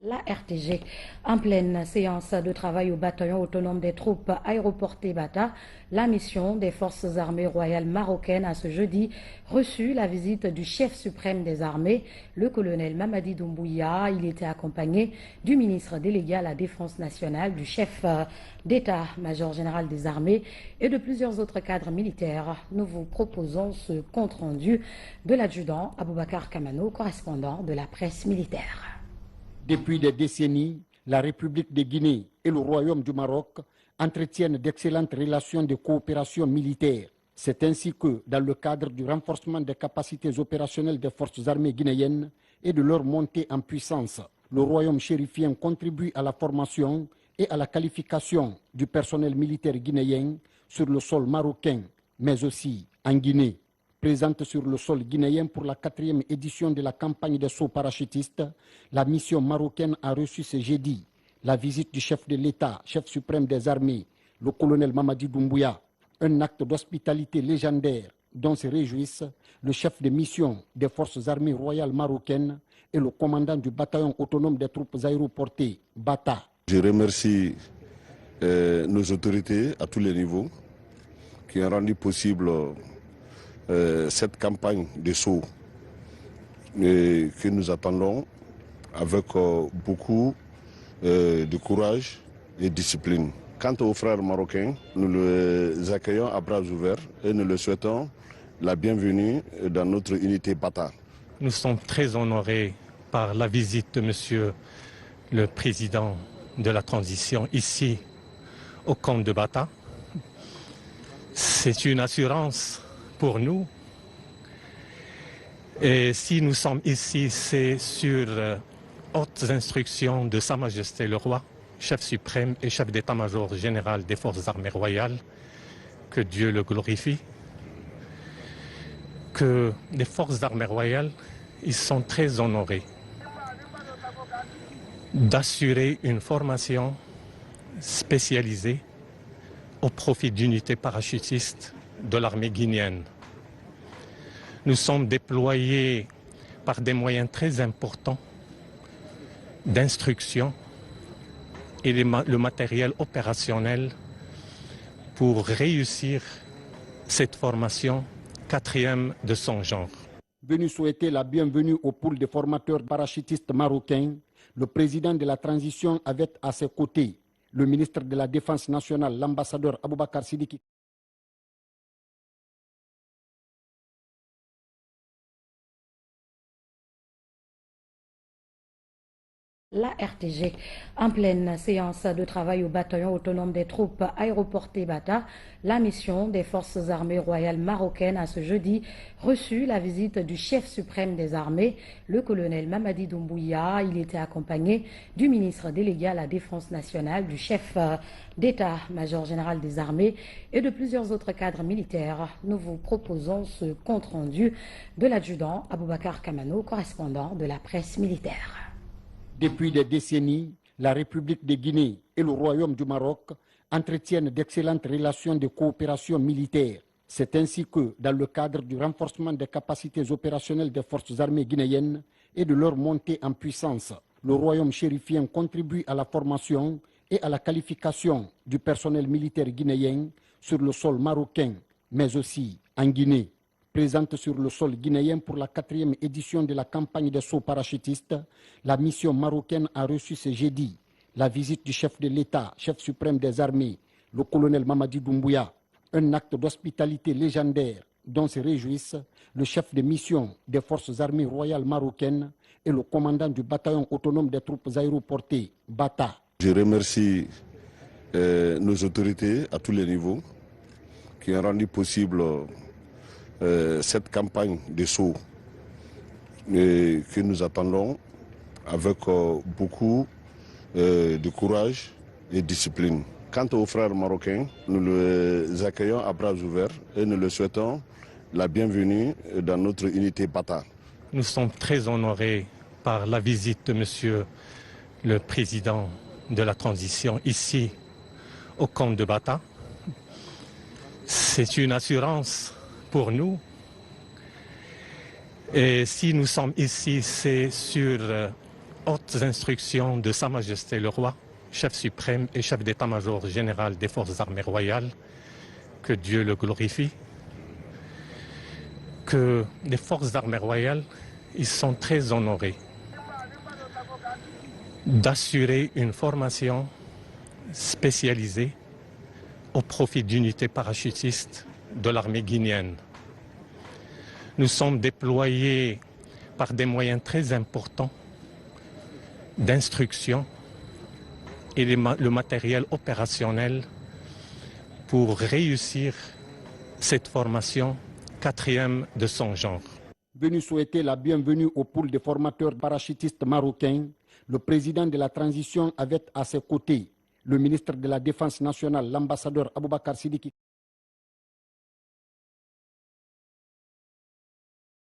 La RTG, en pleine séance de travail au bataillon autonome des troupes aéroportées Bata, la mission des forces armées royales marocaines a ce jeudi reçu la visite du chef suprême des armées, le colonel Mamadi Doumbouya. Il était accompagné du ministre délégué à la Défense nationale, du chef d'état-major général des armées et de plusieurs autres cadres militaires. Nous vous proposons ce compte-rendu de l'adjudant Aboubakar Kamano, correspondant de la presse militaire. Depuis des décennies, la République de Guinée et le Royaume du Maroc entretiennent d'excellentes relations de coopération militaire. C'est ainsi que, dans le cadre du renforcement des capacités opérationnelles des forces armées guinéennes et de leur montée en puissance, le Royaume chérifien contribue à la formation et à la qualification du personnel militaire guinéen sur le sol marocain, mais aussi en Guinée. Présente sur le sol guinéen pour la 4e édition de la campagne des sauts parachutistes, la mission marocaine a reçu ce jeudi la visite du chef de l'État, chef suprême des armées, le colonel Mamadi Doumbouya, un acte d'hospitalité légendaire dont se réjouissent le chef de mission des forces armées royales marocaines et le commandant du bataillon autonome des troupes aéroportées, Bata. Je remercie nos autorités à tous les niveaux qui ont rendu possible cette campagne de saut que nous attendons avec beaucoup de courage et de discipline. Quant aux frères marocains, nous les accueillons à bras ouverts et nous leur souhaitons la bienvenue dans notre unité Bata. Nous sommes très honorés par la visite de Monsieur le Président de la transition ici au camp de Bata. C'est une assurance pour nous. Et si nous sommes ici, c'est sur hautes instructions de Sa Majesté le Roi, chef suprême et chef d'état-major général des forces armées royales, que Dieu le glorifie, que les forces armées royales, ils sont très honorés d'assurer une formation spécialisée au profit d'unités parachutistes de l'armée guinéenne. Nous sommes déployés par des moyens très importants d'instruction et le matériel opérationnel pour réussir cette formation 4e de son genre. Venu souhaiter la bienvenue au pool de formateurs parachutistes marocains, le président de la transition avait à ses côtés le ministre de la Défense nationale, l'ambassadeur Aboubakar Sidiki. La RTG, en pleine séance de travail au bataillon autonome des troupes aéroportées Bata, la mission des forces armées royales marocaines a ce jeudi reçu la visite du chef suprême des armées, le colonel Mamadi Doumbouya. Il était accompagné du ministre délégué à la Défense nationale, du chef d'état-major général des armées et de plusieurs autres cadres militaires. Nous vous proposons ce compte-rendu de l'adjudant Aboubakar Kamano, correspondant de la presse militaire. Depuis des décennies, la République de Guinée et le Royaume du Maroc entretiennent d'excellentes relations de coopération militaire. C'est ainsi que, dans le cadre du renforcement des capacités opérationnelles des forces armées guinéennes et de leur montée en puissance, le Royaume chérifien contribue à la formation et à la qualification du personnel militaire guinéen sur le sol marocain, mais aussi en Guinée. Présente sur le sol guinéen pour la 4e édition de la campagne des sauts parachutistes, la mission marocaine a reçu ce jeudi la visite du chef de l'État, chef suprême des armées, le colonel Mamadi Doumbouya, un acte d'hospitalité légendaire dont se réjouissent le chef de mission des forces armées royales marocaines et le commandant du bataillon autonome des troupes aéroportées, Bata. Je remercie nos autorités à tous les niveaux qui ont rendu possible cette campagne de saut que nous attendons avec beaucoup de courage et de discipline. Quant aux frères marocains, nous les accueillons à bras ouverts et nous leur souhaitons la bienvenue dans notre unité Bata. Nous sommes très honorés par la visite de Monsieur le Président de la transition ici au camp de Bata. C'est une assurance pour nous. Et si nous sommes ici, c'est sur hautes instructions de Sa Majesté le Roi, chef suprême et chef d'état-major général des forces armées royales, que Dieu le glorifie, que les forces armées royales, ils sont très honorés d'assurer une formation spécialisée au profit d'unités parachutistes de l'armée guinéenne. Nous sommes déployés par des moyens très importants d'instruction et le matériel opérationnel pour réussir cette formation 4e de son genre. Venu souhaiter la bienvenue au pool de formateurs parachutistes marocains, le président de la transition avait à ses côtés le ministre de la Défense nationale, l'ambassadeur Aboubakar Sidiki.